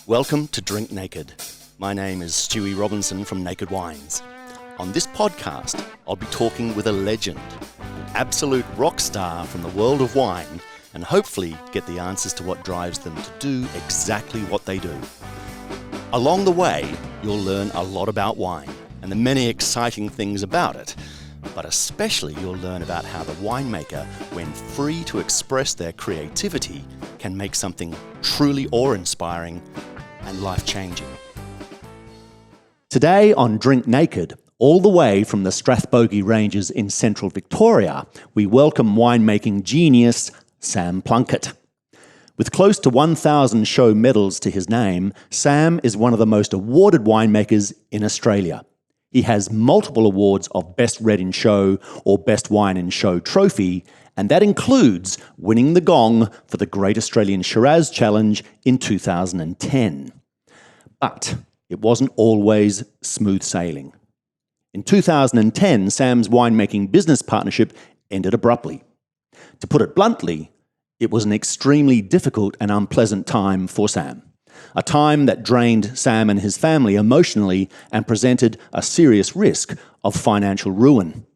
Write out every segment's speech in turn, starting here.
Welcome to Drink Naked. My name is Stewie Robinson from Naked Wines. On this podcast, I'll be talking with a legend, an absolute rock star from the world of wine, and hopefully get the answers to what drives them to do exactly what they do. Along the way, you'll learn a lot about wine and the many exciting things about it, but especially you'll learn about how the winemaker, when free to express their creativity, can make something truly awe-inspiring and life-changing. Today on Drink Naked, all the way from the Strathbogie Ranges in central Victoria, we welcome winemaking genius Sam Plunkett. With close to 1,000 show medals to his name, Sam is one of the most awarded winemakers in Australia. He has multiple awards of Best Red in Show or Best Wine in Show trophy, and that includes winning the gong for the Great Australian Shiraz Challenge in 2010. But it wasn't always smooth sailing. In 2010, Sam's winemaking business partnership ended abruptly. To put it bluntly, it was an extremely difficult and unpleasant time for Sam. A time that drained Sam and his family emotionally and presented a serious risk of financial ruin.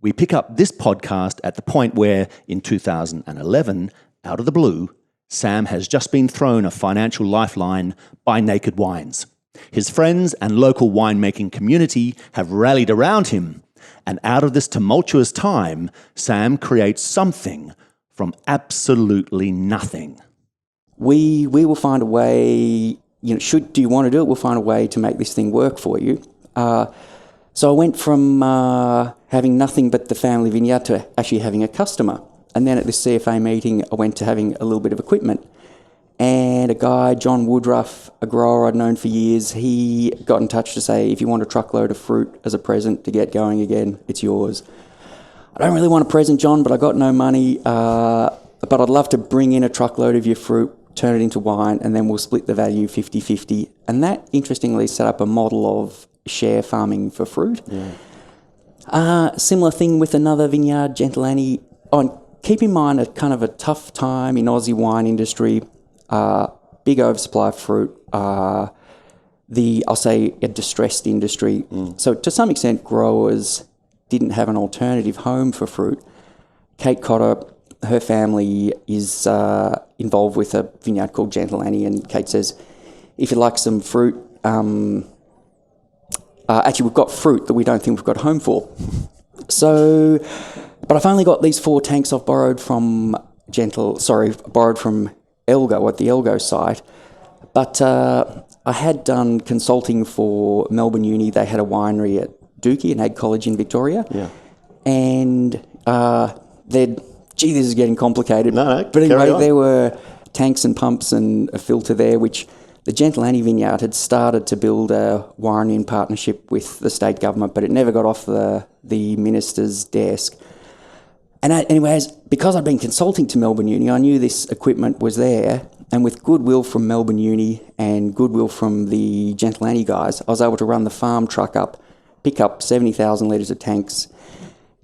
We pick up this podcast at the point where, in 2011, out of the blue, Sam has just been thrown a financial lifeline by Naked Wines. His friends and local winemaking community have rallied around him, and out of this tumultuous time, Sam creates something from absolutely nothing. We will find a way, do you want to do it, we'll find a way to make this thing work for you. So I went from having nothing but the family vineyard to actually having a customer. And then at this CFA meeting, I went to having a little bit of equipment. And a guy, John Woodruff, a grower I'd known for years, he got in touch to say, if you want a truckload of fruit as a present to get going again, it's yours. I don't really want a present, John, but I got no money. But I'd love to bring in a truckload of your fruit, turn it into wine, and then we'll split the value 50-50. And that, interestingly, set up a model of share farming for fruit. Yeah. Similar thing with another vineyard, Gentle Annie. Keep in mind a kind of a tough time in Aussie wine industry, big oversupply of fruit, I'll say a distressed industry. So to some extent, growers didn't have an alternative home for fruit. Kate Cotter, her family is involved with a vineyard called Gentle Annie, and Kate says, if you'd like some fruit, actually we've got fruit that we don't think we've got a home for. So, but I've only got these 4 tanks I've borrowed from Elgo at the Elgo site. But I had done consulting for Melbourne Uni. They had a winery at Dookie, an ag college in Victoria. Yeah. And this is getting complicated. No, but anyway, there were tanks and pumps and a filter there, which the Gentle Annie vineyard had started to build a winery in partnership with the state government, but it never got off the minister's desk. And anyways, because I'd been consulting to Melbourne Uni, I knew this equipment was there, and with goodwill from Melbourne Uni and goodwill from the Gentle Annie guys, I was able to run the farm truck up, pick up 70,000 litres of tanks,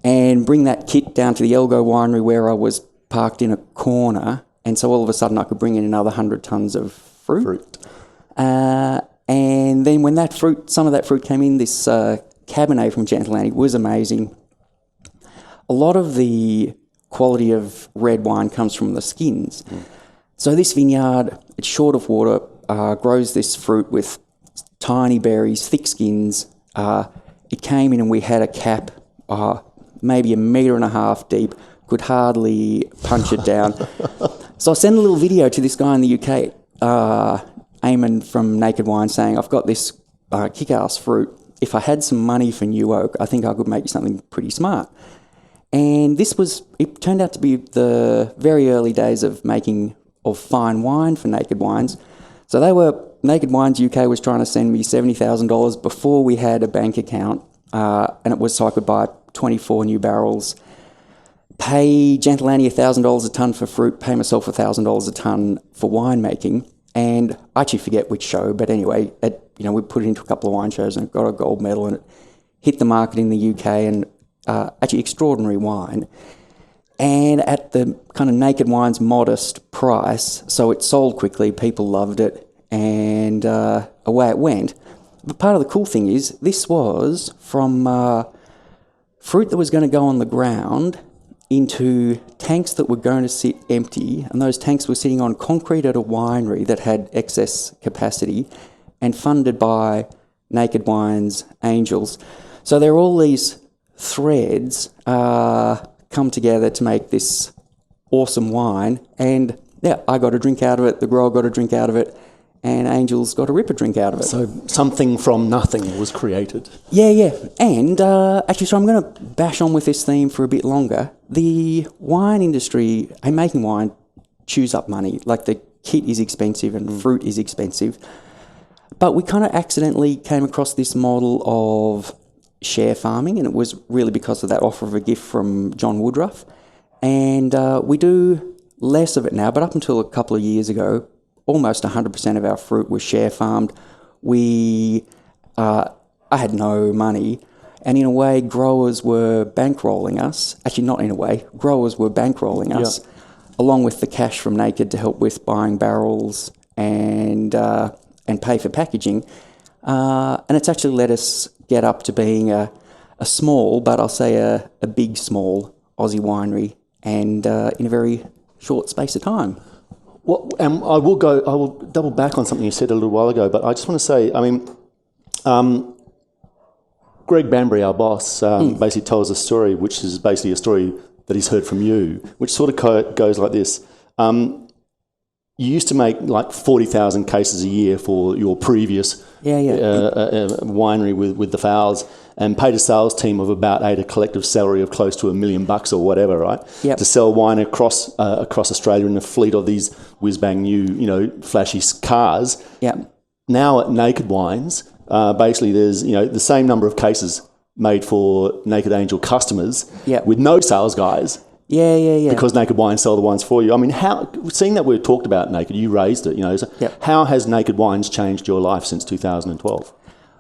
and bring that kit down to the Elgo winery where I was parked in a corner, and so all of a sudden I could bring in another 100 tonnes of fruit. And then when some of that fruit came in, this Cabernet from Gentle Annie was amazing. A lot of the quality of red wine comes from the skins. So this vineyard, it's short of water, grows this fruit with tiny berries, thick skins. It came in and we had a cap, maybe 1.5 meters deep, could hardly punch it down. So I sent a little video to this guy in the UK, Eamon from Naked Wine, saying, I've got this kick-ass fruit. If I had some money for New Oak, I think I could make something pretty smart. And it turned out to be the very early days of making of fine wine for Naked Wines. So Naked Wines UK was trying to send me $70,000 before we had a bank account, and it was so I could buy 24 new barrels, pay Gentle Annie $1,000 a tonne for fruit, pay myself $1,000 a tonne for winemaking. And I actually forget which show, but anyway, we put it into a couple of wine shows and it got a gold medal, and it hit the market in the UK, and actually extraordinary wine. And at the kind of Naked Wine's modest price, so it sold quickly, people loved it, and away it went. But part of the cool thing is this was from fruit that was going to go on the ground into tanks that were going to sit empty, and those tanks were sitting on concrete at a winery that had excess capacity and funded by Naked Wines Angels. So there are all these threads come together to make this awesome wine, and yeah, I got a drink out of it, the grower got a drink out of it, and Angels got a ripper drink out of it. So something from nothing was created. Yeah. And actually, so I'm going to bash on with this theme for a bit longer. The wine industry, and making wine, chews up money. Like the kit is expensive and fruit is expensive. But we kind of accidentally came across this model of share farming, and it was really because of that offer of a gift from John Woodruff. And we do less of it now, but up until a couple of years ago, almost 100% of our fruit was share farmed. I had no money, and in a way, growers were bankrolling us. Actually, not in a way, growers were bankrolling us, along with the cash from Naked to help with buying barrels and pay for packaging. And it's actually let us get up to being a small, but I'll say a big, small Aussie winery, and in a very short space of time. Well, and I will double back on something you said a little while ago, but I just want to say, I mean, Greg Banbury, our boss, basically tells a story, which is basically a story that he's heard from you, which sort of goes like this. You used to make like 40,000 cases a year for your previous winery with the fowls, and paid a sales team of about 8, a collective salary of close to $1 million or whatever, right? Yep. To sell wine across Australia in a fleet of these whiz-bang new, flashy cars. Yep. Now at Naked Wines, basically there's, the same number of cases made for Naked Angel customers with no sales guys. Yeah. Because Naked Wines sell the wines for you. I mean, seeing that we've talked about Naked, you raised it, how has Naked Wines changed your life since 2012?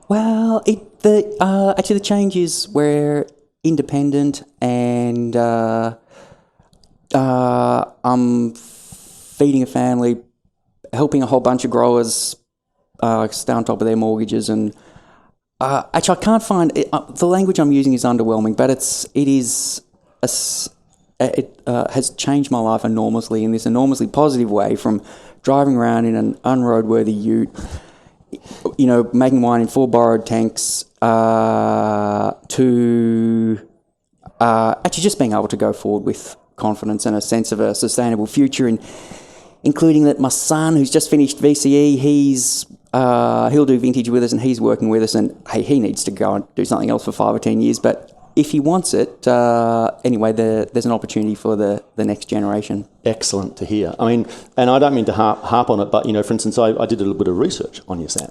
Well, actually the change is we're independent, and I'm feeding a family, helping a whole bunch of growers stay on top of their mortgages, and actually I can't find the language I'm using is underwhelming, but it has changed my life enormously in this enormously positive way, from driving around in an unroadworthy ute, making wine in 4 borrowed tanks, to actually just being able to go forward with confidence and a sense of a sustainable future, and including that my son, who's just finished VCE, he'll do vintage with us, and he's working with us, and hey, he needs to go and do something else for 5 or 10 years, but if he wants it, anyway, there's an opportunity for the next generation. Excellent to hear. I mean, and I don't mean to harp on it, but, for instance, I did a little bit of research on you, Sam.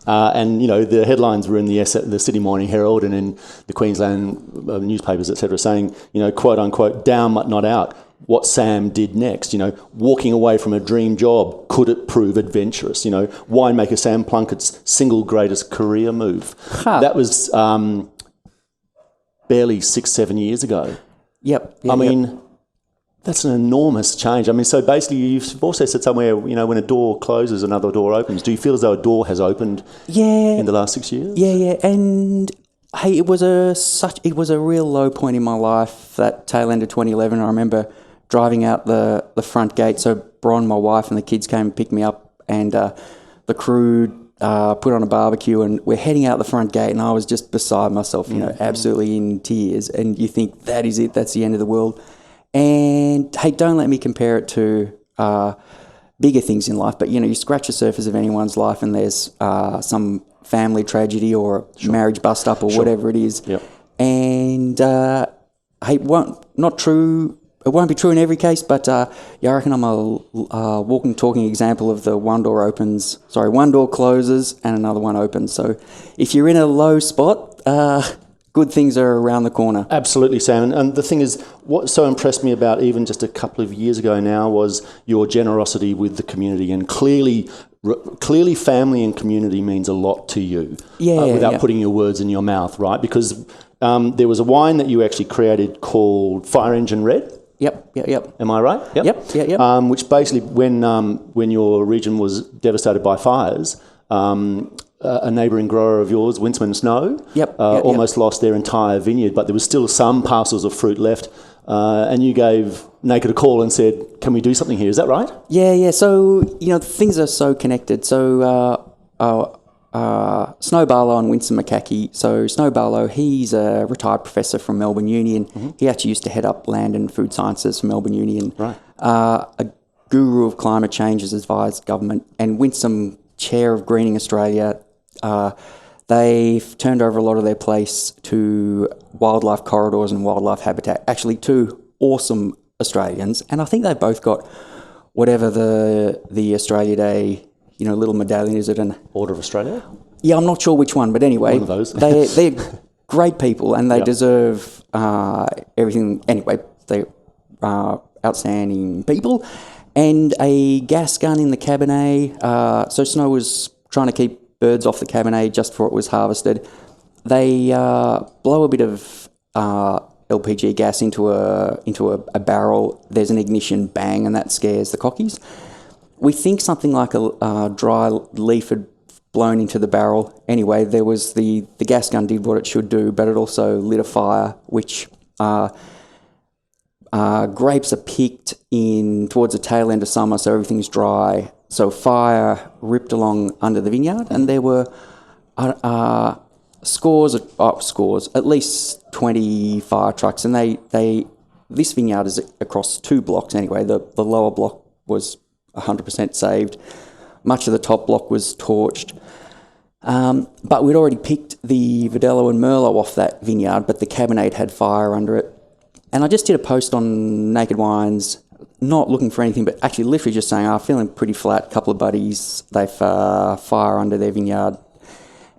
And, the headlines were in the Sydney Morning Herald and in the Queensland newspapers, etc., saying, quote unquote, down but not out. What Sam did next, walking away from a dream job, could it prove adventurous? Winemaker Sam Plunkett's single greatest career move. That was barely 6-7 years ago. Yep. I mean, that's an enormous change. I mean, so basically you've also said somewhere, when a door closes, another door opens. Do you feel as though a door has opened in the last 6 years? Yeah. And hey, it was a real low point in my life, that tail end of 2011. I remember driving out the front gate. So Bron, my wife, and the kids came and picked me up, and the crew put on a barbecue, and we're heading out the front gate, and I was just beside myself, absolutely in tears. And you think, that is it, that's the end of the world. And hey, don't let me compare it to bigger things in life, but you scratch the surface of anyone's life, and there's some family tragedy or a marriage bust up or whatever it is. Yep. And hey, it won't be true in every case, but I reckon I'm a walking, talking example of the one door closes and another one opens. So if you're in a low spot, good things are around the corner. Absolutely, Sam. And the thing is, what so impressed me about even just a couple of years ago now was your generosity with the community. And clearly family and community means a lot to you, without putting your words in your mouth, right? Because there was a wine that you actually created called Fire Engine Red. Yep. Am I right? Yep. Which basically, when your region was devastated by fires, a neighbouring grower of yours, Winsman Snow, almost lost their entire vineyard, but there was still some parcels of fruit left, and you gave Naked a call and said, "Can we do something here?" Is that right? Yeah. So things are so connected. So Snow Barlow and Winston McCackey. So Snow Barlow, he's a retired professor from Melbourne Uni, and he actually used to head up land and food sciences from Melbourne Uni, and a guru of climate change, has advised government. And Winston, chair of Greening Australia, they've turned over a lot of their place to wildlife corridors and wildlife habitat. Actually, two awesome Australians, and I think they've both got whatever the Australia Day, little medallion, is it an Order of Australia? Yeah, I'm not sure which one, but anyway, one of those. they're great people, and they deserve everything. Anyway, they're outstanding people. And a gas gun in the Cabernet. So Snow was trying to keep birds off the Cabernet just before it was harvested. They blow a bit of LPG gas into a barrel. There's an ignition, bang, and that scares the cockies. We think something like a dry leaf had blown into the barrel. Anyway, there was the gas gun did what it should do, but it also lit a fire, which grapes are picked in towards the tail end of summer, so everything's dry. So fire ripped along under the vineyard, and there were scores, at least 20 fire trucks, and this vineyard is across 2 blocks anyway. The lower block was 100% saved. Much of the top block was torched. But we'd already picked the Verdelho and Merlot off that vineyard, but the Cabernet had fire under it. And I just did a post on Naked Wines, not looking for anything, but actually literally just saying, feeling pretty flat, couple of buddies, they've fire under their vineyard.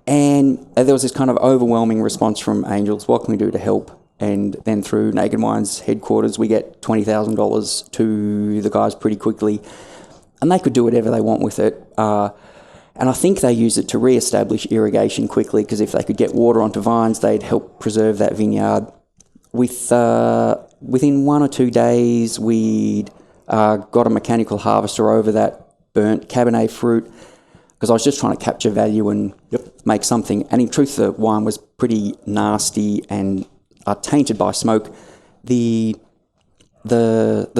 And there was this kind of overwhelming response from Angels, what can we do to help? And then through Naked Wines headquarters, we get $20,000 to the guys pretty quickly. And they could do whatever they want with it. And I think they use it to re-establish irrigation quickly, because if they could get water onto vines, they'd help preserve that vineyard. Within 1 or 2 days, we'd got a mechanical harvester over that burnt Cabernet fruit, because I was just trying to capture value and make something. And in truth, the wine was pretty nasty and tainted by smoke. The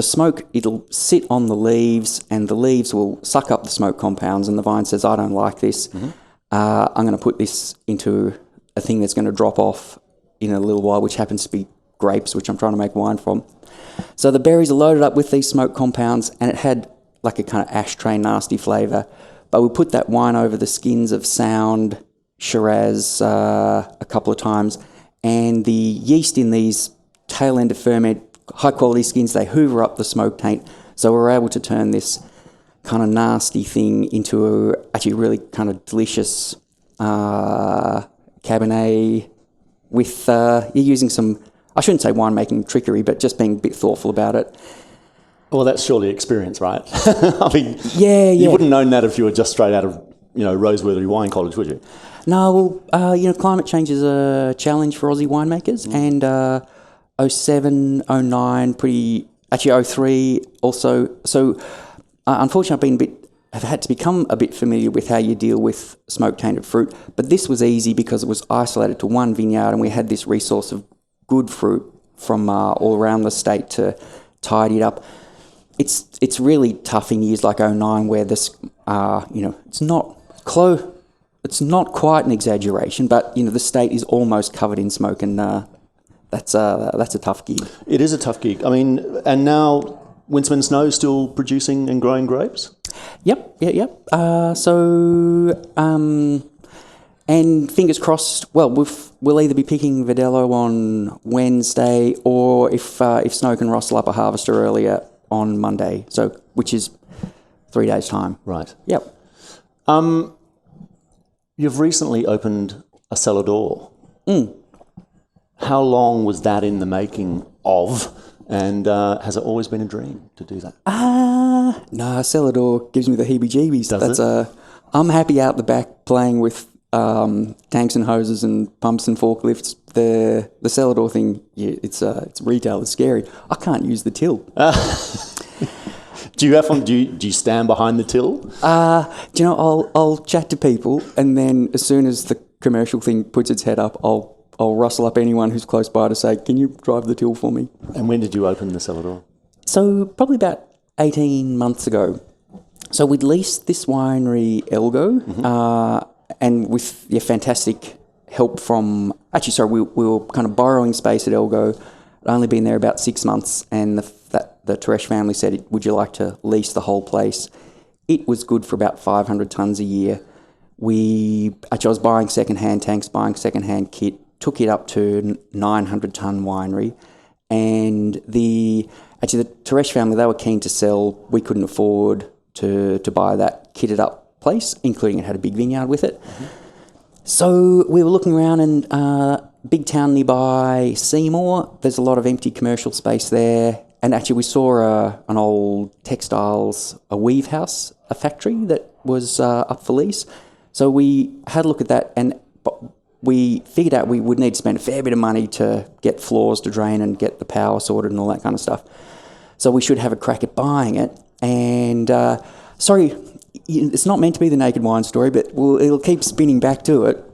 smoke, it'll sit on the leaves, and the leaves will suck up the smoke compounds, and the vine says, I don't like this. I'm going to put this into a thing that's going to drop off in a little while, which happens to be grapes, which I'm trying to make wine from. So the berries are loaded up with these smoke compounds, and it had like a kind of ashtray nasty flavour. But we put that wine over the skins of Sound, Shiraz a couple of times, and the yeast in these tail end of ferment, high quality skins, they hoover up the smoke taint. So we're able to turn this kind of nasty thing into a actually really kind of delicious Cabernet with you're using some, I shouldn't say winemaking trickery, but just being a bit thoughtful about it. Well, that's surely experience, right? I mean, yeah. You wouldn't known that if you were just straight out of, Roseworthy Wine College, would you? No, well, climate change is a challenge for Aussie winemakers, and 07, 09, actually 03 also. So, unfortunately, I've had to become a bit familiar with how you deal with smoke-tainted fruit, but this was easy because it was isolated to one vineyard, and we had this resource of good fruit from all around the state to tidy it up. It's really tough in years like 09 where this, it's not close. It's not quite an exaggeration, but the state is almost covered in smoke, and that's a tough gig. It is a tough gig. I mean, and now Winston Snow still producing and growing grapes? Yep. And fingers crossed. Well, we'll either be picking Verdelho on Wednesday, or if Snow can rustle up a harvester earlier, on Monday. So, which is 3 days' time. Right. Yep. You've recently opened a cellar door. How long was that in the making of? And has it always been a dream to do that? No, cellar door gives me the heebie-jeebies. Does it? I'm happy out the back playing with tanks and hoses and pumps and forklifts, the cellar door thing, yeah, it's retail, it's scary. I can't use the till. Do you stand behind the till? Do you know, I'll chat to people, and then as soon as the commercial thing puts its head up, I'll rustle up anyone who's close by to say, can you drive the till for me? And when did you open the cellar door? So probably about 18 months ago. So we'd leased this winery, Elgo, and with fantastic help from... Actually, sorry, we were kind of borrowing space at Elgo. I'd only been there about 6 months, and the Teresh family said, would you like to lease the whole place? It was good for about 500 tonnes a year. I was buying second-hand tanks, buying second-hand kit, took it up to 900-tonne winery, and the Teresh family, they were keen to sell. We couldn't afford to buy that kitted up place, including it had a big vineyard with it. So we were looking around, and big town nearby, Seymour, there's a lot of empty commercial space there. And actually we saw an old textiles, a weave house, a factory that was up for lease. So we had a look at that, and we figured out we would need to spend a fair bit of money to get floors to drain and get the power sorted and all that kind of stuff. So we should have a crack at buying it. And sorry, it's not meant to be the Naked Wine story, but it'll keep spinning back to it.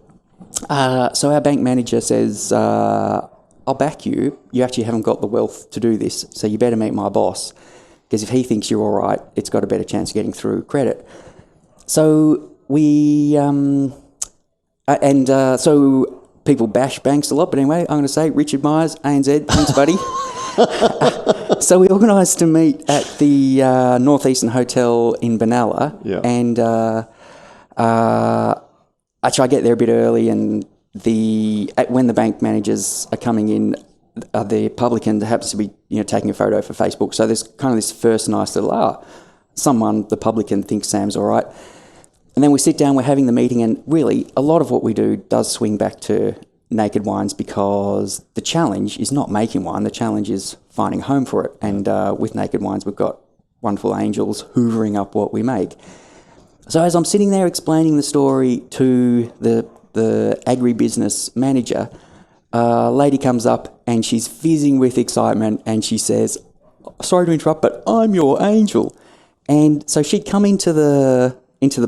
So our bank manager says, I'll back you. You actually haven't got the wealth to do this, so you better meet my boss, because if he thinks you're all right, it's got a better chance of getting through credit. So we... so people bash banks a lot, but anyway, I'm going to say Richard Myers, ANZ, thanks, buddy. So we organised to meet at the Northeastern Hotel in Benalla, and actually I get there a bit early, and when the bank managers are coming in, the publican happens to be taking a photo for Facebook. So there's kind of this first nice little the publican thinks Sam's all right. And then we sit down, we're having the meeting, and really a lot of what we do does swing back to Naked Wines, because the challenge is not making wine, the challenge is finding a home for it. And with Naked Wines, we've got wonderful angels hoovering up what we make. So as I'm sitting there explaining the story to the agribusiness manager, a lady comes up and she's fizzing with excitement, and she says, sorry to interrupt, but I'm your angel. And so she'd come into the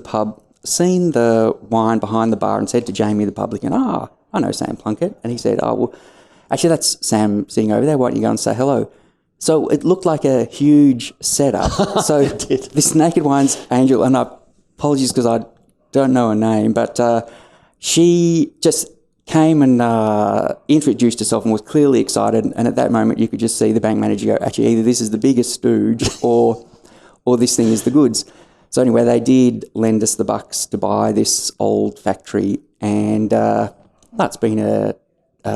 pub, seen the wine behind the bar, and said to Jamie, the publican, I know Sam Plunkett. And he said, well, actually, that's Sam sitting over there. Why don't you go and say hello? So it looked like a huge setup. So this Naked Wines angel, and apologies because I don't know her name, but she just came and introduced herself and was clearly excited. And at that moment, you could just see the bank manager go, actually, either this is the biggest stooge or this thing is the goods. So anyway, they did lend us the bucks to buy this old factory, and that's been a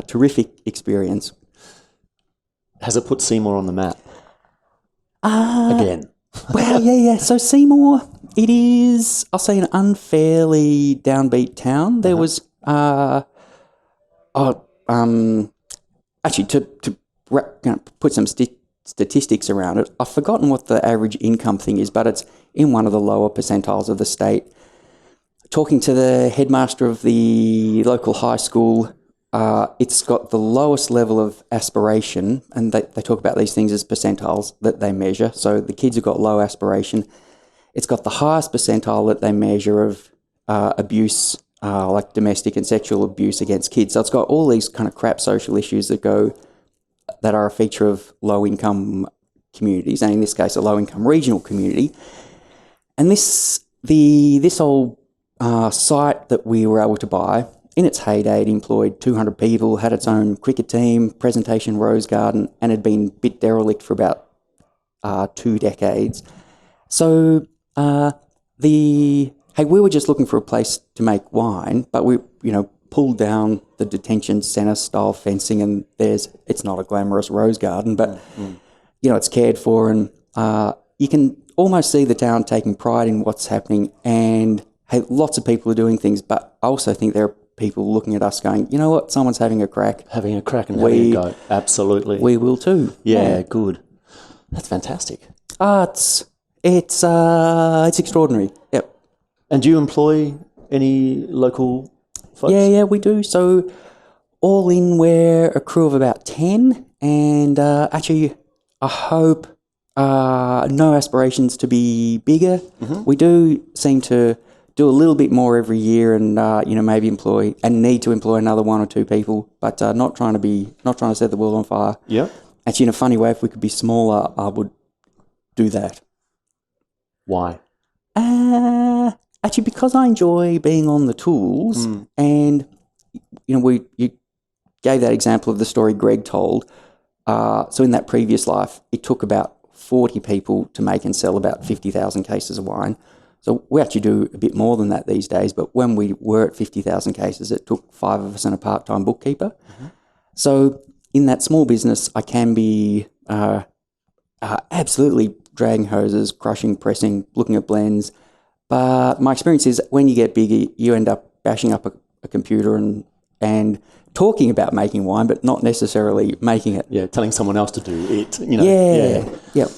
terrific experience. Has it put Seymour on the map? Again. Well, yeah. So Seymour, it is, I'll say, an unfairly downbeat town. There was, actually, to put some statistics around it, I've forgotten what the average income thing is, but it's in one of the lower percentiles of the state. Talking to the headmaster of the local high school, it's got the lowest level of aspiration, and they talk about these things as percentiles that they measure. So the kids have got low aspiration. It's got the highest percentile that they measure of abuse, like domestic and sexual abuse against kids. So it's got all these kind of crap social issues that are a feature of low-income communities, and in this case, a low-income regional community. And this old site that we were able to buy, in its heyday, it employed 200 people, had its own cricket team, presentation rose garden, and had been a bit derelict for about 2 decades. So we were just looking for a place to make wine, but we, pulled down the detention centre style fencing, and it's not a glamorous rose garden, but it's cared for, and you can almost see the town taking pride in what's happening. And lots of people are doing things, but I also think there are people looking at us going, you know what, someone's having a crack and having a go. Absolutely, we will too. Yeah, good. That's fantastic. It's extraordinary. Yep. And do you employ any local folks? Yeah, we do. So all in, we're a crew of about 10, and actually, I hope no aspirations to be bigger. We do seem to do a little bit more every year, and maybe need to employ another 1 or 2 people, but not trying to set the world on fire. Yeah. Actually, in a funny way, if we could be smaller, I would do that. Why? Actually, because I enjoy being on the tools, and you gave that example of the story Greg told. So in that previous life, it took about 40 people to make and sell about 50,000 cases of wine. So we actually do a bit more than that these days, but when we were at 50,000 cases, it took 5 of us and a part-time bookkeeper. So in that small business, I can be absolutely dragging hoses, crushing, pressing, looking at blends. But my experience is when you get bigger, you end up bashing up a computer and talking about making wine, but not necessarily making it. Yeah, telling someone else to do it. Yeah.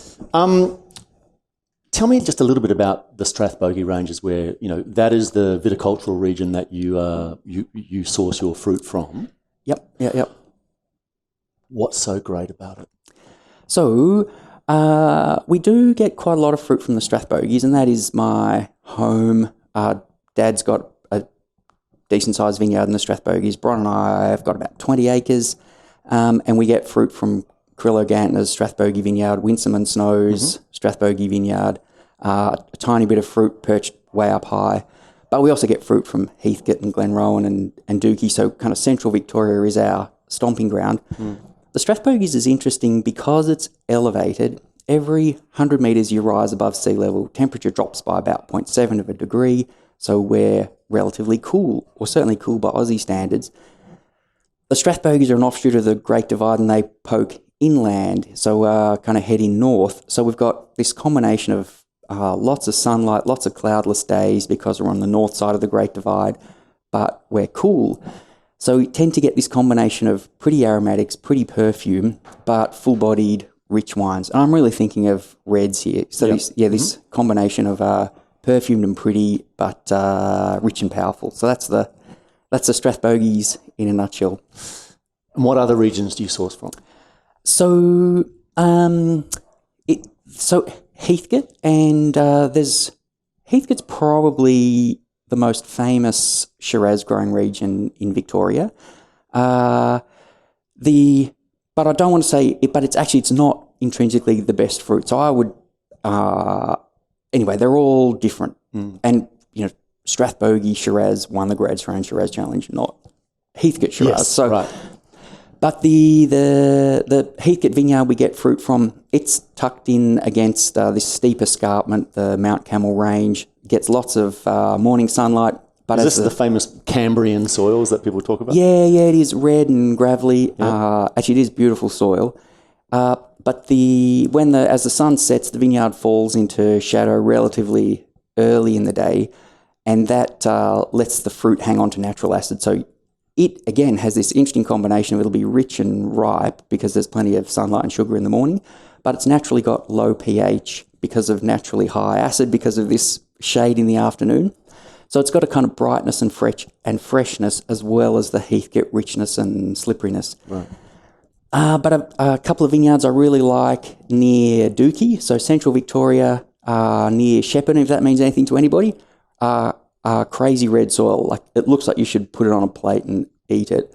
Tell me just a little bit about the Strathbogie ranges, where that is the viticultural region that you source your fruit from. Yep. What's so great about it? So we do get quite a lot of fruit from the Strathbogies, and that is my home. Dad's got a decent-sized vineyard in the Strathbogies. Bron and I have got about 20 acres, and we get fruit from Carrillo Gantner's Strathbogie Vineyard, Winsome and Snow's Strathbogie Vineyard, a tiny bit of fruit perched way up high. But we also get fruit from Heathcote and Glenrowan and Dookie, so kind of central Victoria is our stomping ground. The Strathbogies is interesting because it's elevated. Every 100 metres you rise above sea level, temperature drops by about 0.7 of a degree, so we're relatively cool, or certainly cool by Aussie standards. The Strathbogies are an offshoot of the Great Divide, and they poke inland, so kind of heading north. So we've got this combination of lots of sunlight, lots of cloudless days because we're on the north side of the Great Divide, but we're cool. So we tend to get this combination of pretty aromatics, pretty perfume, but full-bodied, rich wines. And I'm really thinking of reds here. So this combination of perfumed and pretty, but rich and powerful. So that's the Strathbogies in a nutshell. And what other regions do you source from? So Heathcote, and Heathcote's probably the most famous Shiraz growing region in Victoria. But I don't want to say it, but it's not intrinsically the best fruit. So I would, anyway, they're all different. And, Strathbogie Shiraz won the Great Australian Shiraz Challenge, not Heathcote Shiraz. Right. But the Heathcote vineyard we get fruit from, it's tucked in against this steep escarpment, the Mount Camel Range. Gets lots of morning sunlight. But is this the famous Cambrian soils that people talk about? Yeah, it is red and gravelly. Actually, it is beautiful soil. But as the sun sets, the vineyard falls into shadow relatively early in the day, and that lets the fruit hang on to natural acid. So it, again, has this interesting combination of it'll be rich and ripe because there's plenty of sunlight and sugar in the morning, but it's naturally got low pH because of naturally high acid because of this shade in the afternoon. So it's got a kind of brightness and freshness as well as the Heathcote richness and slipperiness. Right. But a couple of vineyards I really like near Dookie, so central Victoria, near Shepparton, if that means anything to anybody. Crazy red soil, like it looks like you should put it on a plate and eat it.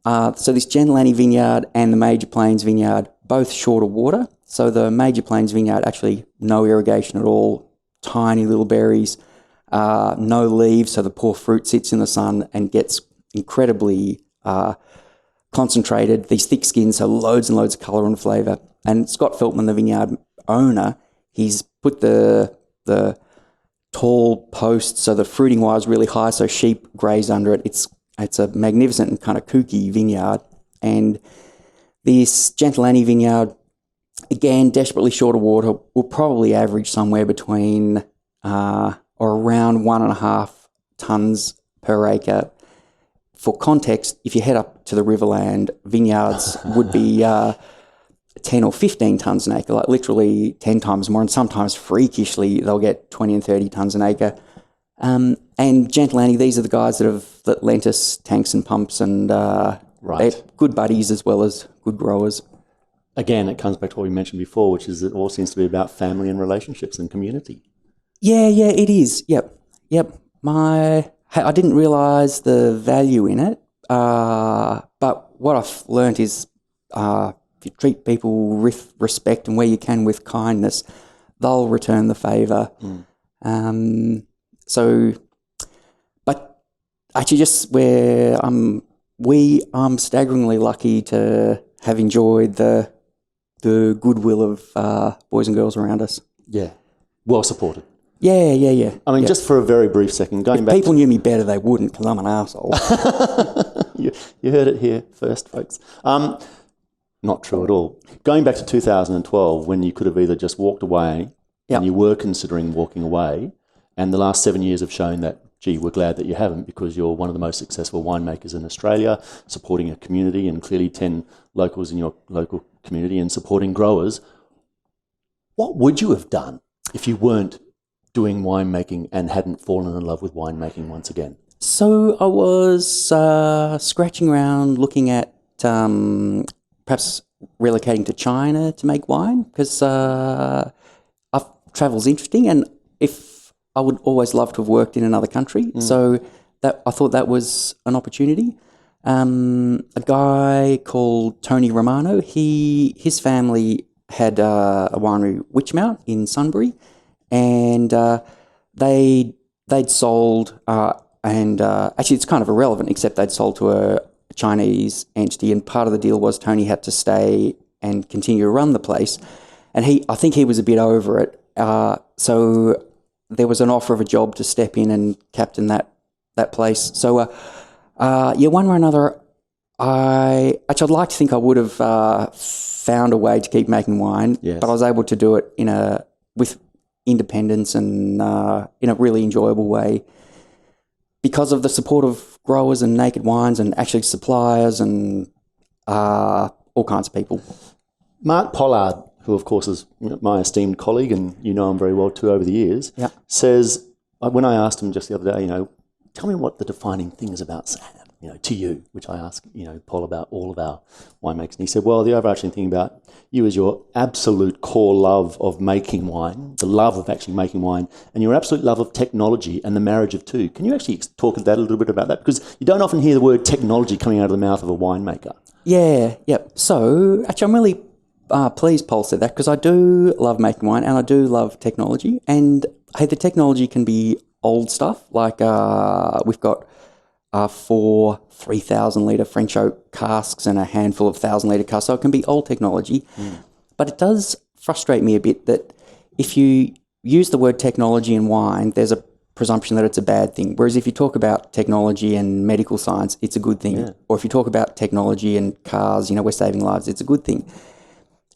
So this Gentilani vineyard and the Major Plains vineyard, both short of water. So the Major Plains vineyard, actually no irrigation at all, tiny little berries, no leaves, so the poor fruit sits in the sun and gets incredibly concentrated, these thick skins, so loads and loads of colour and flavour. And Scott Feltman, the vineyard owner, he's put the tall posts so the fruiting wire is really high, so sheep graze under it. It's a magnificent and kind of kooky vineyard. And this Gentilani vineyard, again, desperately short of water, will probably average somewhere between or around 1.5 tonnes per acre. For context, if you head up to the Riverland, vineyards would be 10 or 15 tonnes an acre, like literally 10 times more, and sometimes freakishly they'll get 20 and 30 tonnes an acre. And Gentilani, these are the guys that lent us tanks and pumps and Right. They're good buddies as well as good growers. Again, it comes back to what we mentioned before, which is it all seems to be about family and relationships and community. Yeah, it is. Yep. I didn't realise the value in it, but what I've learnt is if you treat people with respect and where you can with kindness, they'll return the favour. But actually, just where I'm staggeringly lucky to have enjoyed the goodwill of boys and girls around us. Yeah, well supported. Yeah. I mean, just for a very brief second, going If back. people knew me better, they wouldn't, because I'm an arsehole. You heard it here first, folks. Not true at all. Going back to 2012, when you could have either just walked away and you were considering walking away, and the last 7 years have shown that, gee, we're glad that you haven't, because you're one of the most successful winemakers in Australia, supporting a community and clearly 10 locals in your local community and supporting growers. What would you have done if you weren't doing winemaking and hadn't fallen in love with winemaking once again? So I was scratching around looking at perhaps relocating to China to make wine, because travel's interesting, and if I would always love to have worked in another country. So that I thought that was an opportunity. A guy called Tony Romano, his family had a winery, Witchmount, in Sunbury, and they'd sold, and actually it's kind of irrelevant, except they'd sold to a Chinese entity, and part of the deal was Tony had to stay and continue to run the place, and I think he was a bit over it. So there was an offer of a job to step in and captain that place. So one way or another, I'd like to think I would have found a way to keep making wine, but I was able to do it with independence and in a really enjoyable way, because of the support of growers and Naked Wines and actually suppliers and all kinds of people. Mark Pollard, who of course is my esteemed colleague, and you know him very well too over the years, says, when I asked him just the other day, tell me what the defining thing is about Sam, to you, which I ask, Paul, about all of our winemakers. And he said, well, the overarching thing about you is your absolute core love of making wine, the love of actually making wine, and your absolute love of technology and the marriage of two. Can you actually talk a little bit about that? Because you don't often hear the word technology coming out of the mouth of a winemaker. Yeah. So actually, I'm really pleased Paul said that, because I do love making wine and I do love technology. And hey, the technology can be old stuff, like we've got 4 3,000 litre French oak casks and a handful of 1,000 litre casks, so it can be old technology. But it does frustrate me a bit that if you use the word technology in wine, there's a presumption that it's a bad thing. Whereas if you talk about technology and medical science, it's a good thing. Yeah. Or if you talk about technology and cars, we're saving lives, it's a good thing.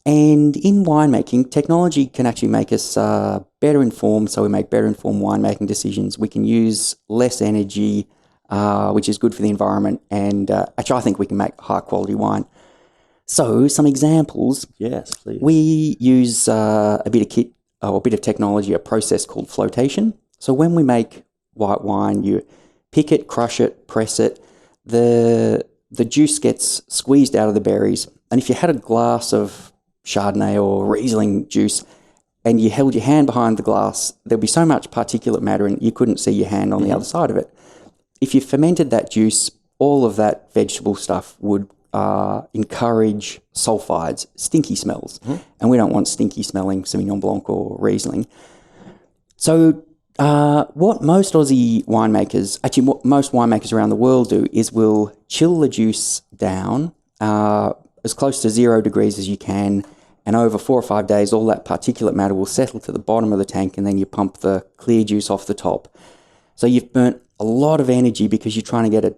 And in winemaking, technology can actually make us better informed, so we make better informed winemaking decisions. We can use less energy, which is good for the environment, and actually I think we can make high quality wine. So some examples. Yes, please. We use a bit of kit or a bit of technology, a process called flotation. So when we make white wine, you pick it, crush it, press it, the juice gets squeezed out of the berries, and if you had a glass of Chardonnay or Riesling juice and you held your hand behind the glass, there'd be so much particulate matter and you couldn't see your hand on the other side of it. If you fermented that juice, all of that vegetable stuff would encourage sulfides, stinky smells. And we don't want stinky smelling Sauvignon Blanc or Riesling. So what most Aussie winemakers, actually what most winemakers around the world do, is will chill the juice down as close to 0 degrees as you can, and over 4 or 5 days all that particulate matter will settle to the bottom of the tank, and then you pump the clear juice off the top. So you've burnt a lot of energy because you're trying to get a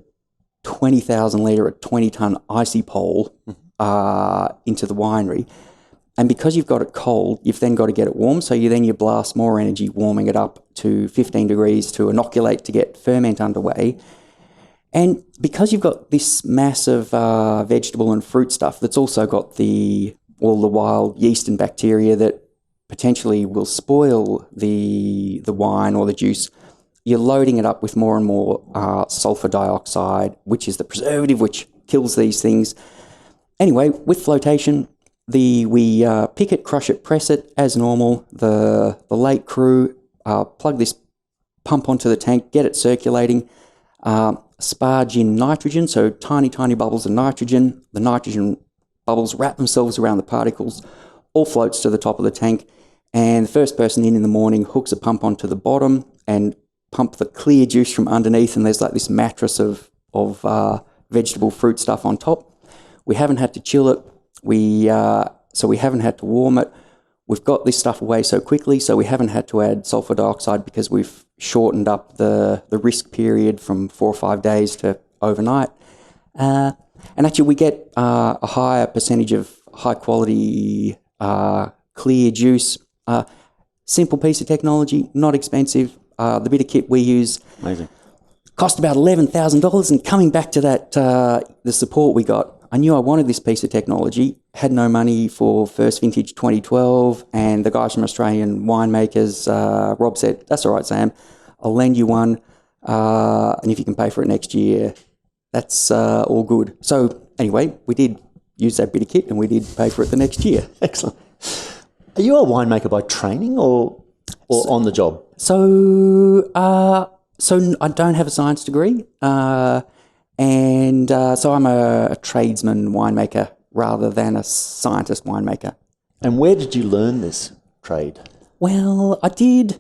20,000 litre, a 20-tonne icy pole into the winery. And because you've got it cold, you've then got to get it warm, so you blast more energy warming it up to 15 degrees to inoculate, to get ferment underway. And because you've got this massive vegetable and fruit stuff that's also got all the wild yeast and bacteria that potentially will spoil the wine or the juice, you're loading it up with more and more sulfur dioxide, which is the preservative, which kills these things. Anyway, with flotation, we pick it, crush it, press it as normal. The late crew plug this pump onto the tank, get it circulating, sparge in nitrogen, so tiny, tiny bubbles of nitrogen. The nitrogen bubbles wrap themselves around the particles, all floats to the top of the tank, and the first person in the morning hooks a pump onto the bottom and pump the clear juice from underneath, and there's like this mattress of vegetable fruit stuff on top. We haven't had to chill it. So we haven't had to warm it. We've got this stuff away so quickly, so we haven't had to add sulfur dioxide because we've shortened up the risk period from 4 or 5 days to overnight. And actually, we get a higher percentage of high quality clear juice. Simple piece of technology, not expensive. The bit of kit we use Amazing. Cost about $11,000. And coming back to that, the support we got, I knew I wanted this piece of technology, had no money for first vintage 2012, and the guys from Australian Winemakers, Rob said, "That's all right, Sam, I'll lend you one, and if you can pay for it next year, that's all good." So anyway, we did use that bit of kit and we did pay for it the next year. Excellent. Are you a winemaker by training or on the job? So I don't have a science degree, and so I'm a tradesman winemaker rather than a scientist winemaker. And where did you learn this trade? Well, I did.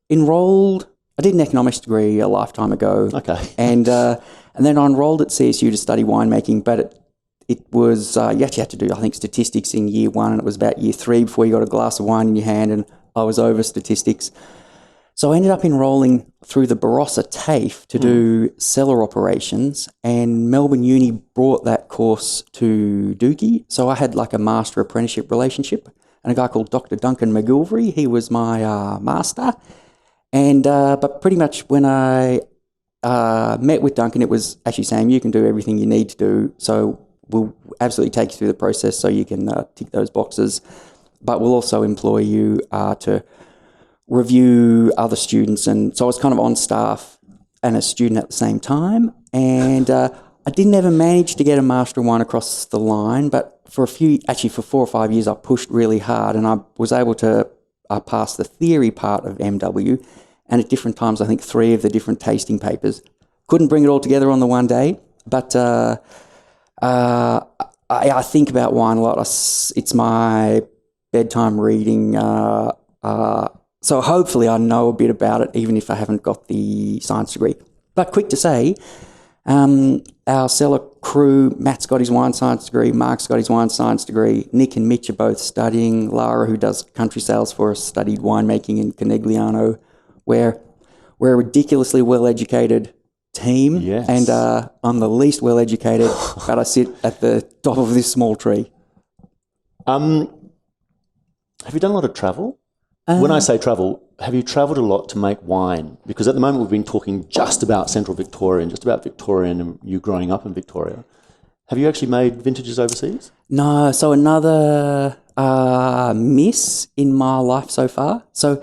Enrolled. I did an economics degree a lifetime ago. Okay. And then I enrolled at CSU to study winemaking, but it was you actually had to do, I think, statistics in year 1, and it was about year 3 before you got a glass of wine in your hand, and I was over statistics. So I ended up enrolling through the Barossa TAFE to do cellar operations, and Melbourne Uni brought that course to Dookie. So I had like a master apprenticeship relationship, and a guy called Dr. Duncan McGilvery, he was my master. And but pretty much when I met with Duncan, it was actually saying, you can do everything you need to do, so we'll absolutely take you through the process so you can tick those boxes, but we'll also employ you to review other students. And so I was kind of on staff and a student at the same time. And I didn't ever manage to get a Master of Wine across the line, but for 4 or 5 years, I pushed really hard, and I was able to pass the theory part of MW, and at different times, I think 3 of the different tasting papers. Couldn't bring it all together on the one day, but I think about wine a lot. It's my bedtime reading. So hopefully I know a bit about it, even if I haven't got the science degree. But quick to say, our cellar crew, Matt's got his wine science degree, Mark's got his wine science degree, Nick and Mitch are both studying, Lara, who does country sales for us, studied winemaking in Conegliano. We're a ridiculously well-educated team, yes. And I'm the least well-educated, but I sit at the top of this small tree. Have you done a lot of travel? When I say travel, have you travelled a lot to make wine? Because at the moment we've been talking just about Central Victoria and just about Victoria and you growing up in Victoria. Have you actually made vintages overseas? No, so another miss in my life so far. So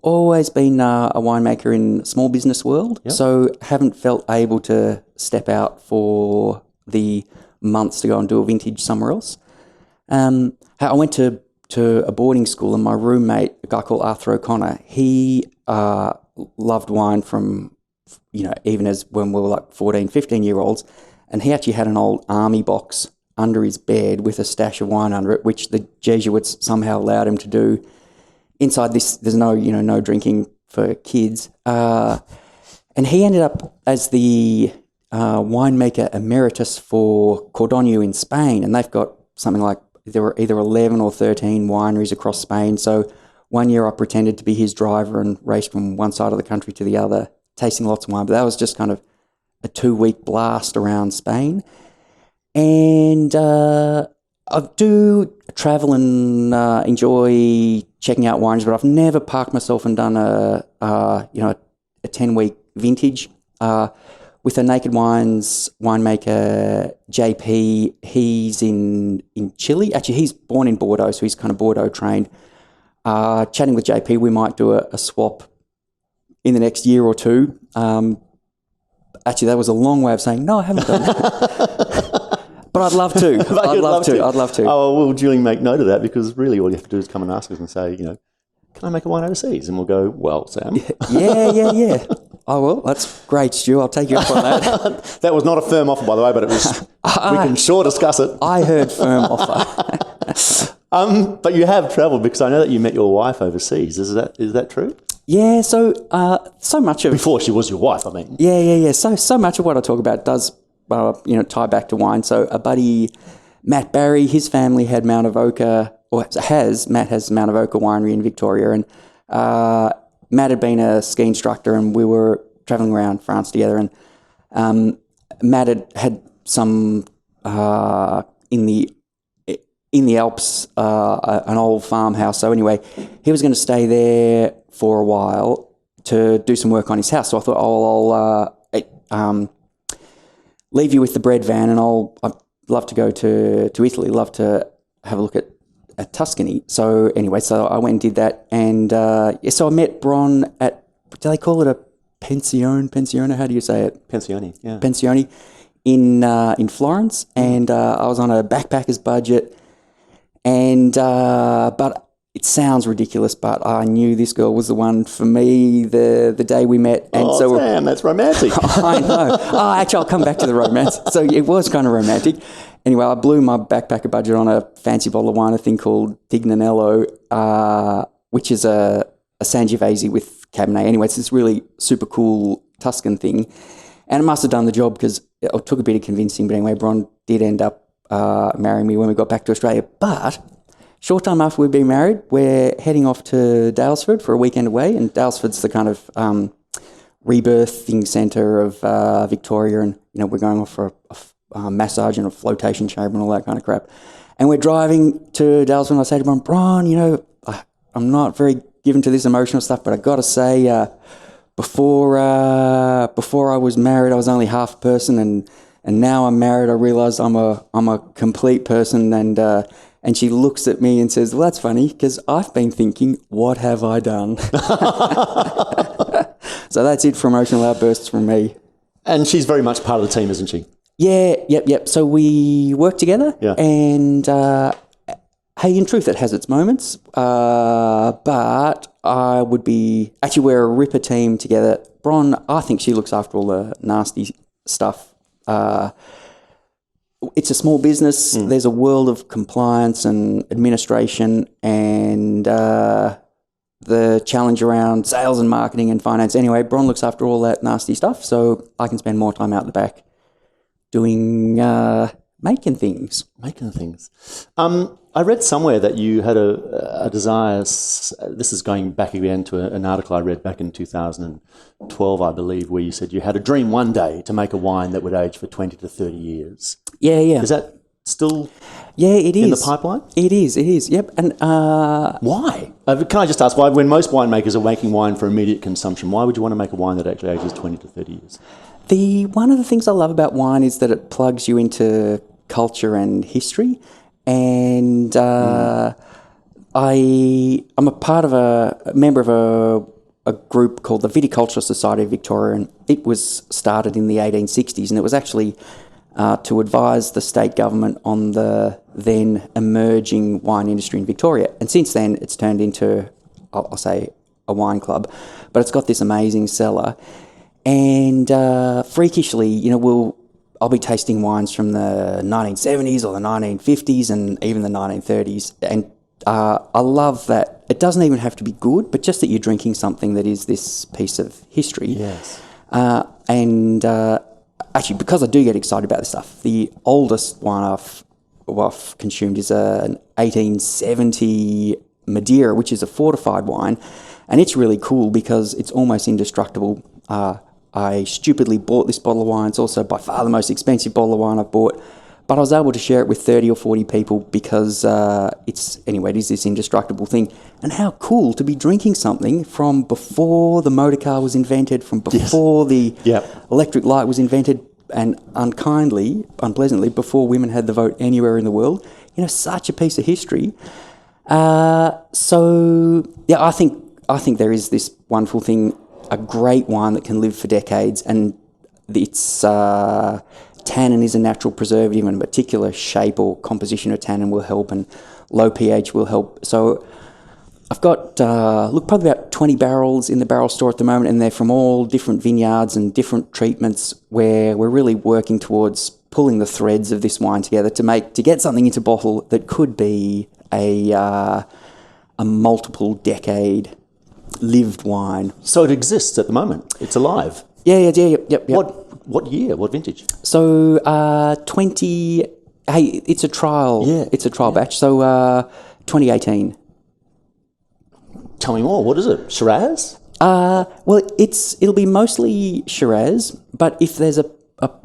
always been a winemaker in small business world, yep. So haven't felt able to step out for the months to go and do a vintage somewhere else. I went to a boarding school, and my roommate, a guy called Arthur O'Connor, he loved wine from, even as when we were like 14, 15-year-olds, and he actually had an old army box under his bed with a stash of wine under it, which the Jesuits somehow allowed him to do. Inside this, there's no drinking for kids. And he ended up as the winemaker emeritus for Cordonnier in Spain, and they've got something like, there were either 11 or 13 wineries across Spain. So one year I pretended to be his driver and raced from one side of the country to the other, tasting lots of wine. But that was just kind of a 2-week blast around Spain. And I do travel and enjoy checking out wines, but I've never parked myself and done a 10-week vintage. With a Naked Wines winemaker, JP, he's in Chile. Actually, he's born in Bordeaux, so he's kind of Bordeaux trained. Chatting with JP, we might do a swap in the next year or two. Actually, that was a long way of saying, no, I haven't done that. But I'd love to. I'd love to. Oh, well, we'll duly make note of that, because really all you have to do is come and ask us and say, can I make a wine overseas? And we'll go, well, Sam. Yeah. Oh, well, that's great, Stu. I'll take you up on that. That was not a firm offer, by the way, but it was. We can sure discuss it. I heard firm offer. But you have travelled, because I know that you met your wife overseas. Is that true? Yeah. So much of before she was your wife, I mean. Yeah. So much of what I talk about does tie back to wine. So a buddy, Matt Barry, his family had Mount Avoca, Matt has Mount Avoca winery in Victoria, and Matt had been a ski instructor, and we were travelling around France together, and Matt had some in the Alps, an old farmhouse. So anyway, he was going to stay there for a while to do some work on his house. So I thought, I'll leave you with the bread van, and I'd love to go to Italy, love to have a look at Tuscany. So anyway, so I went and did that, and so I met Bron at, do they call it a pensione? How do you say it? Pensione, yeah. Pensione in Florence, and I was on a backpacker's budget, and but it sounds ridiculous, but I knew this girl was the one for me the day we met. And Sam, that's romantic. I know. Actually, I'll come back to the romance. So it was kind of romantic. Anyway, I blew my backpacker budget on a fancy bottle of wine, a thing called Tignanello, which is a Sangiovese with Cabernet. Anyway, it's this really super cool Tuscan thing. And it must have done the job, because it took a bit of convincing. But anyway, Bron did end up marrying me when we got back to Australia. But short time after we'd been married, we're heading off to Daylesford for a weekend away. And Daylesford's the kind of rebirthing centre of Victoria. And, we're going off for a massage and a flotation chamber and all that kind of crap. And we're driving to Daylesford, and I say to Bron, I'm not very given to this emotional stuff, but I got to say, before I was married, I was only half a person, and now I'm married, I realise I'm a complete person. And she looks at me and says, well, that's funny, because I've been thinking, what have I done? So that's it for emotional outbursts from me. And she's very much part of the team, isn't she? Yeah, yep. So we work together, and hey, in truth, it has its moments, but I would be... Actually, we're a ripper team together. Bron, I think she looks after all the nasty stuff. It's a small business. There's a world of compliance and administration, and the challenge around sales and marketing and finance. Anyway, Bron looks after all that nasty stuff, so I can spend more time out the back doing making things. I read somewhere that you had a desire. This is going back again to an article I read back in 2012, I believe, where you said you had a dream one day to make a wine that would age for 20 to 30 years. Yeah. Is that still it is. in the pipeline? It is, yep. And why? Can I just ask why, when most winemakers are making wine for immediate consumption, why would you want to make a wine that actually ages 20 to 30 years? One of the things I love about wine is that it plugs you into culture and history. And I'm a member of a group called the Viticultural Society of Victoria, and it was started in the 1860s, and it was actually to advise the state government on the then emerging wine industry in Victoria. And since then, it's turned into, I'll say, a wine club, but it's got this amazing cellar. And freakishly, I'll be tasting wines from the 1970s or the 1950s and even the 1930s. And I love that it doesn't even have to be good, but just that you're drinking something that is this piece of history. Yes. Actually, because I do get excited about this stuff, the oldest wine I've consumed is an 1870 Madeira, which is a fortified wine. And it's really cool because it's almost indestructible. I stupidly bought this bottle of wine. It's also by far the most expensive bottle of wine I've bought. But I was able to share it with 30 or 40 people because it is this indestructible thing. And how cool to be drinking something from before the motor car was invented, from before the electric light was invented, and unpleasantly, before women had the vote anywhere in the world. Such a piece of history. I think there is this wonderful thing, a great wine that can live for decades. And its tannin is a natural preservative, and a particular shape or composition of tannin will help, and low pH will help. So I've got, probably about 20 barrels in the barrel store at the moment, and they're from all different vineyards and different treatments, where we're really working towards pulling the threads of this wine together to get something into bottle that could be a multiple decade lived wine. So it exists at the moment. It's alive. Yep. What year? What vintage? So 20. Hey, it's a trial. Yeah. It's a trial batch. So 2018. Tell me more. What is it? Shiraz? Well, it'll be mostly Shiraz, but if there's a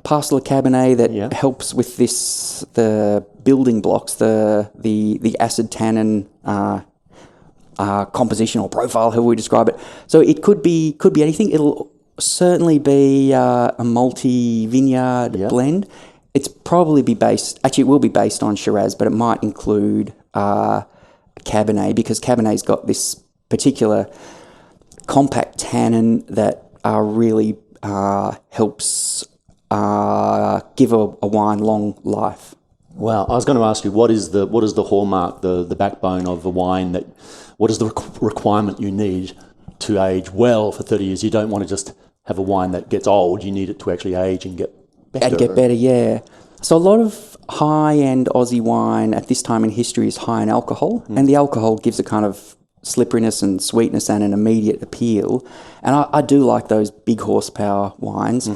parcel of Cabernet that helps with the building blocks, the acid tannin composition or profile, however we describe it. So it could be anything. It'll certainly be a multi-vineyard blend. It's probably it will be based on Shiraz, but it might include Cabernet, because Cabernet's got this particular compact tannin that really helps give a wine long life. Wow, I was going to ask you, what is the hallmark, the backbone of a wine what is the requirement you need to age well for 30 years? You don't want to just have a wine that gets old. You need it to actually age and get better. And get better, yeah. So a lot of high-end Aussie wine at this time in history is high in alcohol, and the alcohol gives a kind of slipperiness and sweetness and an immediate appeal. And I do like those big horsepower wines.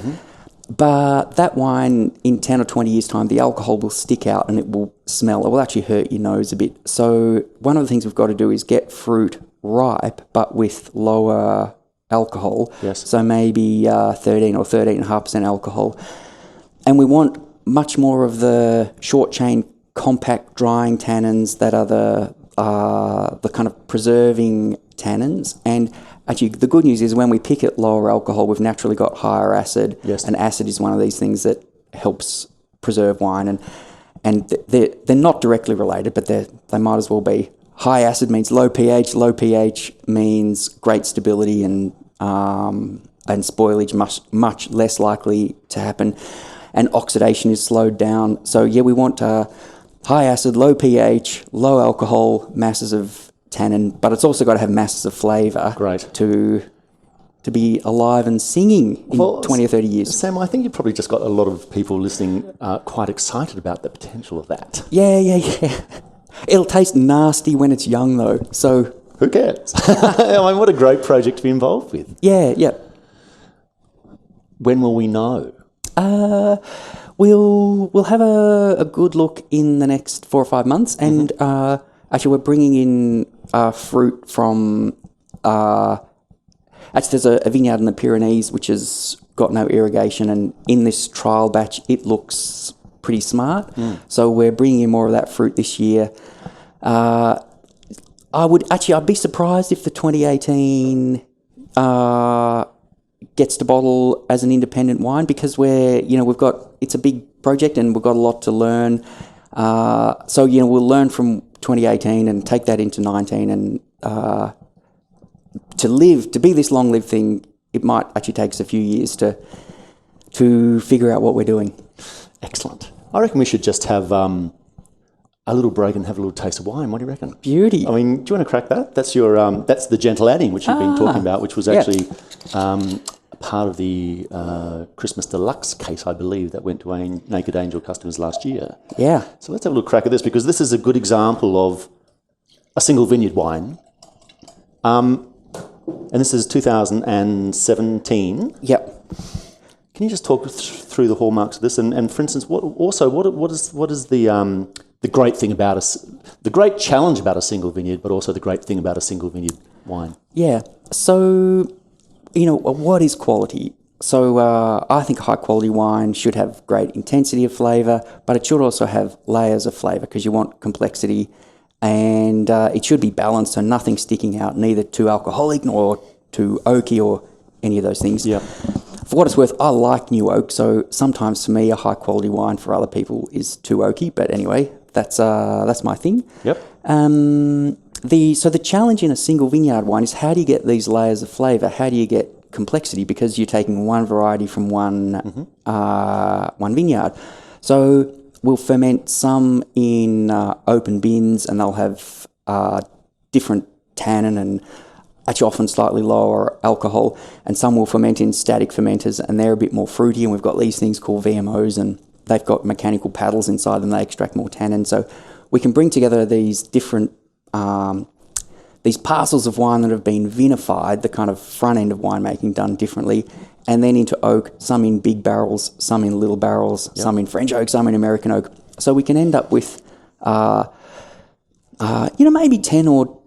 But that wine, in 10 or 20 years' time, the alcohol will stick out and it will smell. It will actually hurt your nose a bit. So one of the things we've got to do is get fruit ripe, but with lower alcohol. Yes. So maybe 13 or 13.5% alcohol. And we want much more of the short-chain, compact, drying tannins that are the kind of preserving tannins. And actually, the good news is when we pick at lower alcohol, we've naturally got higher acid. Yes. And acid is one of these things that helps preserve wine. And they're not directly related, but they might as well be. High acid means low pH. Low pH means great stability and spoilage much less likely to happen. And oxidation is slowed down. So yeah, we want high acid, low pH, low alcohol, masses of tannin, but it's also got to have masses of flavour. Great. To be alive and singing in 20 or 30 years. Sam, I think you've probably just got a lot of people listening quite excited about the potential of that. Yeah. It'll taste nasty when it's young, though, so... Who cares? I mean, what a great project to be involved with. Yeah. When will we know? We'll have a good look in the next 4 or 5 months, and actually we're bringing in fruit from... Actually, there's a vineyard in the Pyrenees which has got no irrigation, and in this trial batch, it looks pretty smart. So we're bringing in more of that fruit this year. I'd be surprised if the 2018 gets to bottle as an independent wine, because it's a big project and we've got a lot to learn. So we'll learn from 2018 and take that into 19, and to be this long-lived thing, it might actually take us a few years to figure out what we're doing. Excellent. I reckon we should just have a little break and have a little taste of wine. What do you reckon? Beauty. I mean, do you want to crack that? That's that's the gentle adding, which you've been talking about, which was actually part of the Christmas Deluxe case, I believe, that went to Naked Angel customers last year. Yeah. So let's have a little crack at this, because this is a good example of a single vineyard wine. And this is 2017. Yep. Can you just talk through the hallmarks of this? And for instance, what is the great thing about the great challenge about a single vineyard, but also the great thing about a single vineyard wine? Yeah. So, what is quality? So I think high quality wine should have great intensity of flavour, but it should also have layers of flavour, because you want complexity, and it should be balanced, so nothing sticking out, neither too alcoholic nor too oaky or any of those things. Yeah. For what it's worth, I like new oak, so sometimes for me a high quality wine for other people is too oaky, but anyway, that's my thing. Yep. The challenge in a single vineyard wine is, how do you get these layers of flavour? How do you get complexity because you're taking one variety from one vineyard. So we'll ferment some in open bins, and they'll have different tannin and actually often slightly lower alcohol, and some will ferment in static fermenters, and they're a bit more fruity, and we've got these things called VMOs, and they've got mechanical paddles inside them. They extract more tannin. So we can bring together these different these parcels of wine that have been vinified, the kind of front end of winemaking done differently, and then into oak, some in big barrels, some in little barrels, some in French oak, some in American oak. So we can end up with, maybe 10 or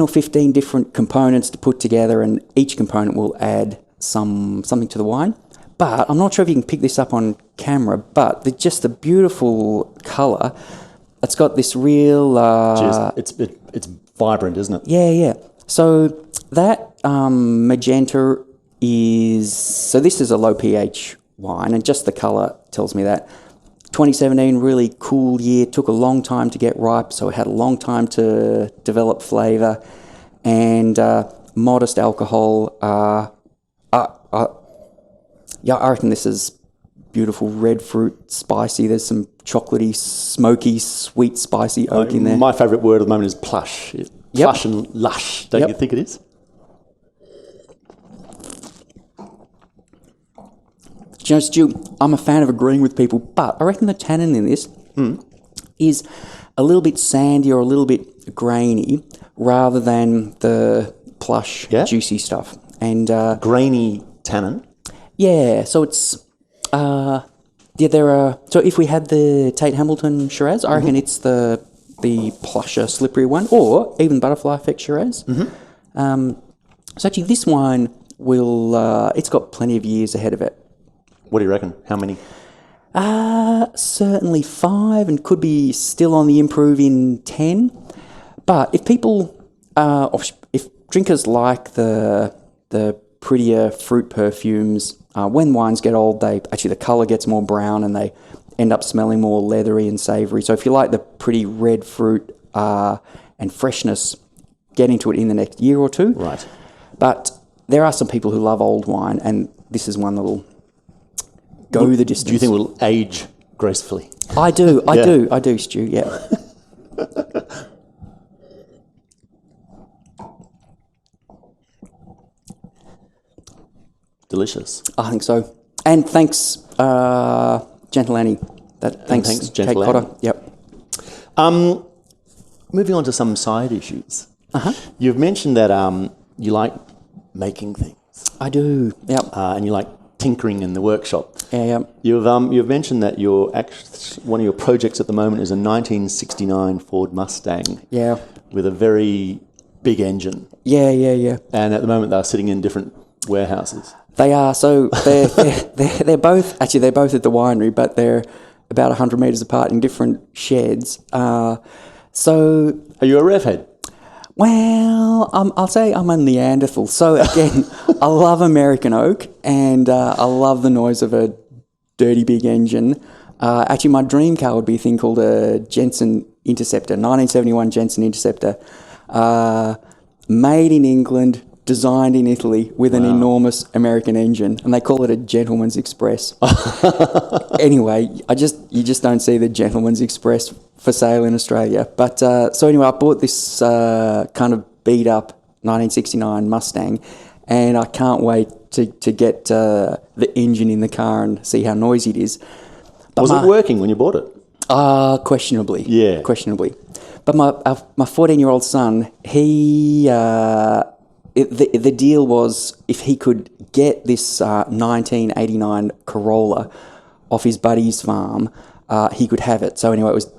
15 different components to put together, and each component will add something to the wine. But I'm not sure if you can pick this up on camera, but just the beautiful colour. It's got this real... it's vibrant, isn't it? Yeah. So that magenta is... So this is a low pH wine, and just the colour tells me that. 2017, really cool year. Took a long time to get ripe, so it had a long time to develop flavour, and modest alcohol. I reckon this is beautiful red fruit, spicy. There's some chocolatey, smoky, sweet, spicy oak in there. My favourite word at the moment is plush. Plush and lush, don't you think it is? Do you know, Stu, I'm a fan of agreeing with people, but I reckon the tannin in this is a little bit sandy or a little bit grainy rather than the plush, juicy stuff. And grainy tannin? Yeah, so it's... there are... So if we had the Tate Hamilton Shiraz, I reckon it's the plusher, slippery one, or even Butterfly Effect Shiraz. So actually this wine will... it's got plenty of years ahead of it. What do you reckon? How many? Certainly 5, and could be still on the improve in 10. But if people... if drinkers like the prettier fruit perfumes... when wines get old, the colour gets more brown and they end up smelling more leathery and savoury. So if you like the pretty red fruit and freshness, get into it in the next year or two. Right. But there are some people who love old wine, and this is one that will go the distance. Do you think it will age gracefully? I do, Stu, yeah. Delicious. I think so. And thanks, Gentle Annie. Thanks, Gentle Kate Annie. Cotter. Yep. Moving on to some side issues. You've mentioned that you like making things. I do, yep. And you like tinkering in the workshop. Yeah. You've mentioned that one of your projects at the moment is a 1969 Ford Mustang. Yeah. With a very big engine. Yeah. And at the moment they're sitting in different warehouses. They are. So they're both at the winery, but they're about 100 metres apart in different sheds. So are you a rev head? Well, I'll say I'm a Neanderthal. So again, I love American oak, and I love the noise of a dirty big engine. Actually, my dream car would be a thing called a Jensen Interceptor, 1971 Jensen Interceptor, made in England, designed in Italy with an enormous American engine, and they call it a Gentleman's Express. Anyway, you just don't see the Gentleman's Express for sale in Australia. But so anyway, I bought this kind of beat up 1969 Mustang, and I can't wait to get the engine in the car and see how noisy it is. But was it working when you bought it? Questionably. Yeah. Questionably. But my 14-year-old son, he... the deal was if he could get this 1989 Corolla off his buddy's farm, he could have it. So anyway, it was,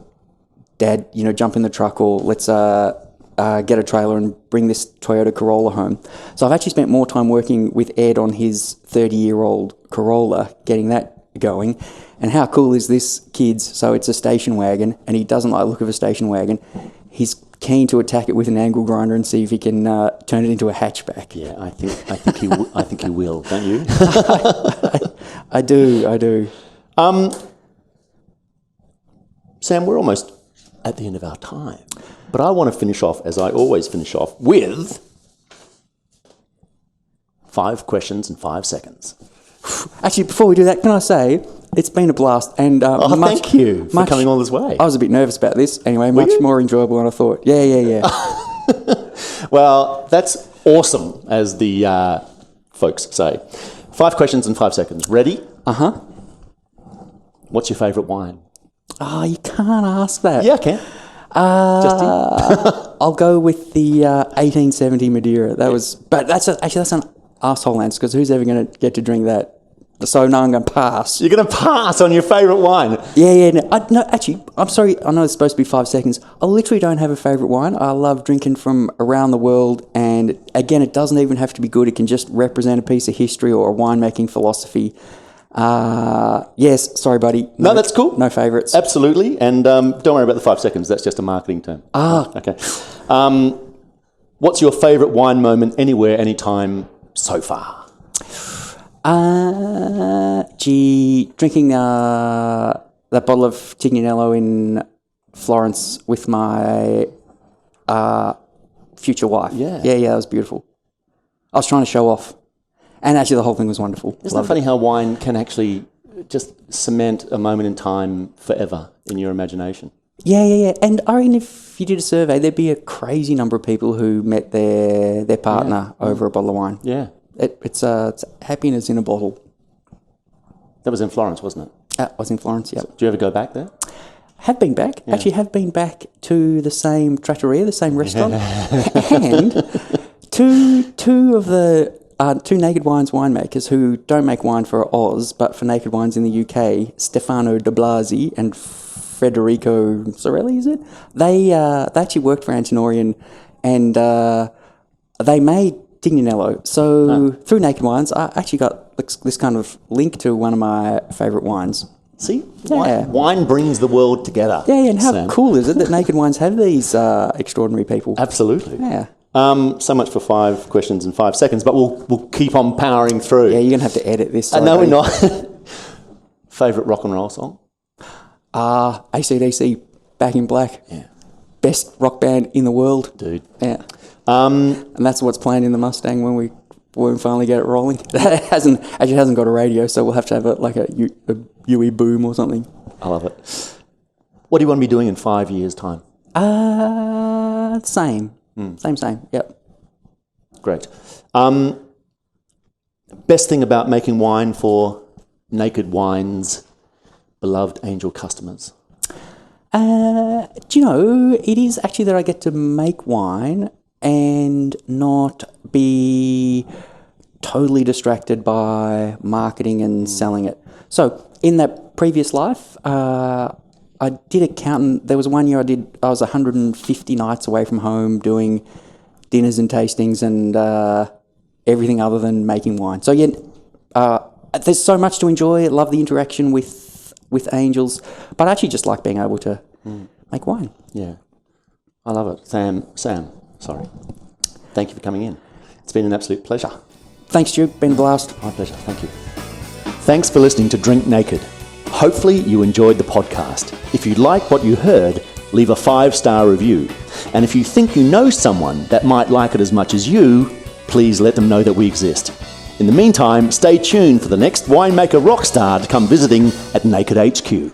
Dad, jump in the truck, or let's get a trailer and bring this Toyota Corolla home. So I've actually spent more time working with Ed on his 30-year-old Corolla, getting that going. And how cool is this, kids? So it's a station wagon, and he doesn't like the look of a station wagon. He's keen to attack it with an angle grinder and see if he can turn it into a hatchback. Yeah, I think he will, don't you? I do. Sam, we're almost at the end of our time, but I want to finish off, as I always finish off, with 5 questions in 5 seconds. Actually, before we do that, can I say it's been a blast? And thank you for coming all this way. I was a bit nervous about this. Anyway, much more enjoyable than I thought. Yeah. Well, that's awesome, as the folks say. 5 questions in 5 seconds. Ready? Uh-huh. What's your favourite wine? Oh, you can't ask that. Yeah, I can. I'll go with the 1870 Madeira. But that's an asshole answer, because who's ever going to get to drink that? So no, I'm going to pass. You're going to pass on your favourite wine? Yeah. No, actually, I'm sorry. I know it's supposed to be 5 seconds. I literally don't have a favourite wine. I love drinking from around the world. And again, it doesn't even have to be good. It can just represent a piece of history or a winemaking philosophy. Yes, sorry, buddy. No, that's cool. No favourites. Absolutely. And don't worry about the 5 seconds. That's just a marketing term. Okay. What's your favourite wine moment anywhere, anytime so far? Drinking that bottle of Tignanello in Florence with my future wife. Yeah, that was beautiful. I was trying to show off. And actually, the whole thing was wonderful. Isn't it funny how wine can actually just cement a moment in time forever in your imagination? Yeah. And I reckon if you did a survey, there'd be a crazy number of people who met their partner over a bottle of wine. Yeah. It's happiness in a bottle. That was in Florence, wasn't it? I was in Florence, yeah. So, do you ever go back there? Have been back. Yeah. Actually, have been back to the same trattoria, the same restaurant. And two of the... two Naked Wines winemakers who don't make wine for Oz, but for Naked Wines in the UK, Stefano De Blasi and Federico Sorelli, is it? They actually worked for Antinorian, and they made Tignanello. So through Naked Wines, I actually got this kind of link to one of my favourite wines. See? Yeah. Wine brings the world together. Yeah, and how cool is it that Naked Wines have these extraordinary people? Absolutely. Yeah. So much for 5 questions in 5 seconds, but we'll keep on powering through. Yeah, you're going to have to edit this. No, we're not. Favourite rock and roll song? AC/DC, Back in Black. Yeah. Best rock band in the world. Dude. Yeah. And that's what's playing in the Mustang when we finally get it rolling. It hasn't got a radio, so we'll have to have a UE boom or something. I love it. What do you want to be doing in 5 years' time? Same. Same. Yep. Great. Best thing about making wine for Naked Wines' beloved angel customers? Do you know, it is actually that I get to make wine and not be totally distracted by marketing and selling it. So in that previous life, I did accountant. There was one year I was 150 nights away from home doing dinners and tastings and everything other than making wine. So yeah, there's so much to enjoy. I love the interaction with angels, but I actually just like being able to make wine. Yeah, I love it. Sam, sorry. Thank you for coming in. It's been an absolute pleasure. Thanks, Stu. Been a blast. My pleasure. Thank you. Thanks for listening to Drink Naked. Hopefully you enjoyed the podcast. If you like what you heard, leave a 5-star review. And if you think you know someone that might like it as much as you, please let them know that we exist. In the meantime, stay tuned for the next winemaker rockstar to come visiting at Naked HQ.